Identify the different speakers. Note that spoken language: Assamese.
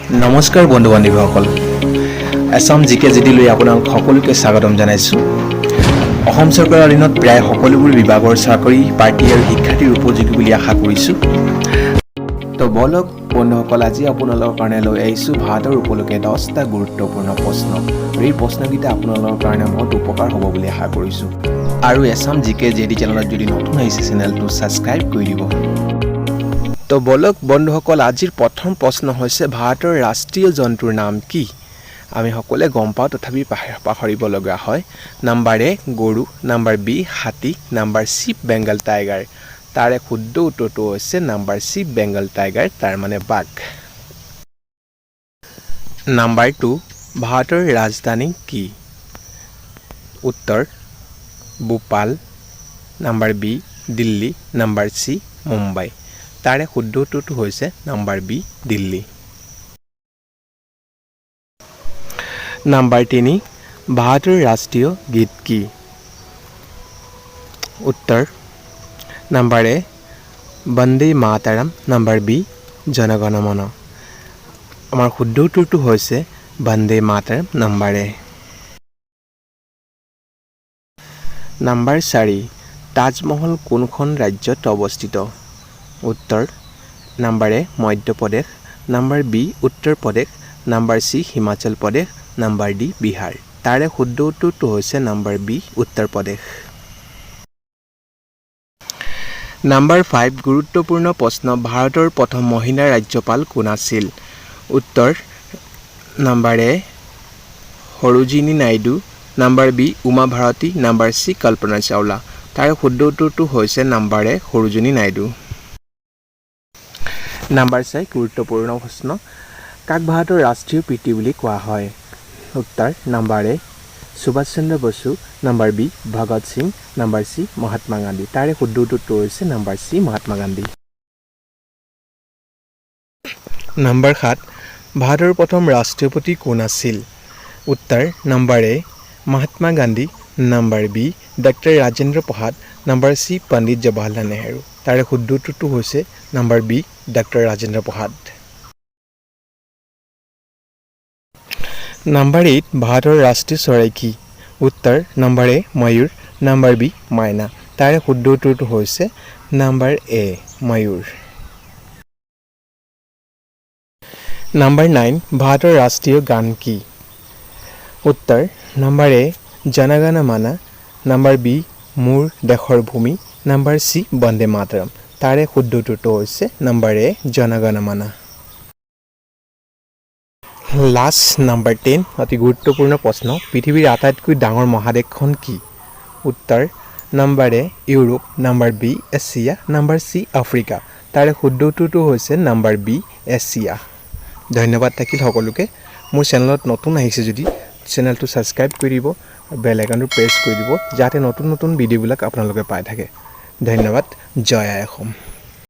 Speaker 1: নমস্কাৰ বন্ধু বান্ধৱীসকল আসাম জিকে জিডি লৈ আপোনাক সকলোকে স্বাগতম জনাইছো অসম চৰকাৰৰ অধীনত প্ৰায় সকলোবোৰ বিভাগৰ চাকৰি পাৰ্টি আৰু শিক্ষাৰ্থীৰ উপযোগী বুলি আশা কৰিছো তো বলক বন্ধুসকল আজি আপোনালোকৰ কাৰণে লৈ আহিছো ভাৰতৰ উপলক্ষে 10টা গুৰুত্বপূৰ্ণ প্ৰশ্ন এই প্ৰশ্নকেইটা আপোনালোকৰ কাৰণে বহুত উপকাৰ হ'ব বুলি আশা কৰিছো আৰু আসাম জিকে জিডি চেনেলত যদি নতুন আহিছে চেনেলটো সাবস্ক্ৰাইব কৰি দিব তো বলক বন্ধুসকল আজিৰ প্ৰথম প্ৰশ্ন হৈছে ভাৰতৰ ৰাষ্ট্ৰীয় জন্তুৰ নাম কি আমি সকলোৱে গম পাওঁ তথাপি পাহৰিব লগা হয় নাম্বাৰ এ গৰু নাম্বাৰ বি হাতী নাম্বাৰ সি বেংগল টাইগাৰ তাৰে শুদ্ধ উত্তৰটো হৈছে নাম্বাৰ সি বেংগল টাইগাৰ তাৰ মানে বাঘ নাম্বাৰ 2 ভাৰতৰ ৰাজধানী কি উত্তৰ Bhopal number B Delhi number C Mumbai তাৰে শুদ্ধ উত্তৰটো হৈছে নাম্বাৰ বি দিল্লী নাম্বাৰ 3 ভাৰতৰ ৰাষ্ট্ৰীয় গীত কি উত্তৰ নাম্বাৰ এ বন্দে মাতৰম নাম্বাৰ বি জনগণ মন আমাৰ শুদ্ধ উত্তৰটো হৈছে বন্দে মাতৰম নাম্বাৰ এ নাম্বাৰ 4 তাজমহল কোনখন ৰাজ্যত অৱস্থিত উত্তৰ নাম্বাৰ এ Madhya Pradesh number B Uttar Pradesh number সি হিমাচল প্ৰদেশ নাম্বাৰ ডি বিহাৰ তাৰে শুদ্ধ উত্তৰটো হৈছে number B Uttar Pradesh number 5 গুৰুত্বপূৰ্ণ প্ৰশ্ন ভাৰতৰ প্ৰথম মহিলা ৰাজ্যপাল কোন আছিল উত্তৰ number A Sarojini Naidu number B Uma Bharati number C Kalpana Chawla তাৰে শুদ্ধ উত্তৰটো হৈছে number A Sarojini Naidu number 6 গুৰুত্বপূৰ্ণ প্ৰশ্ন কাক ভাৰতৰ ৰাষ্ট্ৰীয় পিতৃ বুলি কোৱা হয় উত্তৰ number A Subhash Chandra Bose number B Bhagat Singh number C Mahatma Gandhi তাৰে শুদ্ধ উত্তৰটো হৈছে number C Mahatma Gandhi number 7 ভাৰতৰ প্ৰথম ৰাষ্ট্ৰপতি কোন আছিল উত্তৰ number A Mahatma Gandhi number B doctor Rajendra Prasad number C Pandit Jawaharlal Nehru তাৰে শুদ্ধ উত্তৰটো হৈছে number B doctor Rajendra Prasad number 8 ভাৰতৰ ৰাষ্ট্ৰীয় চৰাই কি উত্তৰ নাম্বাৰ এ ময়ূৰ নাম্বাৰ বি মাইনা তাৰে শুদ্ধ উত্তৰটো হৈছে নাম্বাৰ এ ময়ূৰ নাম্বাৰ 9 ভাৰতৰ ৰাষ্ট্ৰীয় গান কি উত্তৰ নাম্বাৰ এ জনগণ মন নাম্বাৰ বি মোৰ দেশৰ ভূমি নাম্বাৰ সি বন্দে মাতৰম তাৰে শুদ্ধ উত্তৰটো হৈছে নাম্বাৰ এ জনগণ মন লাষ্ট নাম্বাৰ 10 অতি গুৰুত্বপূৰ্ণ প্ৰশ্ন পৃথিৱীৰ আটাইতকৈ ডাঙৰ মহাদেশখন কি উত্তৰ number A Europe number B Asia number C Africa তাৰে শুদ্ধ উত্তৰটো হৈছে নাম্বাৰ বি এছিয়া ধন্যবাদ থাকিল সকলোকে মোৰ চেনেলত নতুন আহিছে যদি চেনেলটো সাবস্ক্ৰাইব কৰি দিব বেল আইকনটো প্ৰেছ কৰি দিব যাতে নতুন নতুন ভিডিঅ'বিলাক আপোনালোকে পাই থাকে ধন্যবাদ জয় আই অসম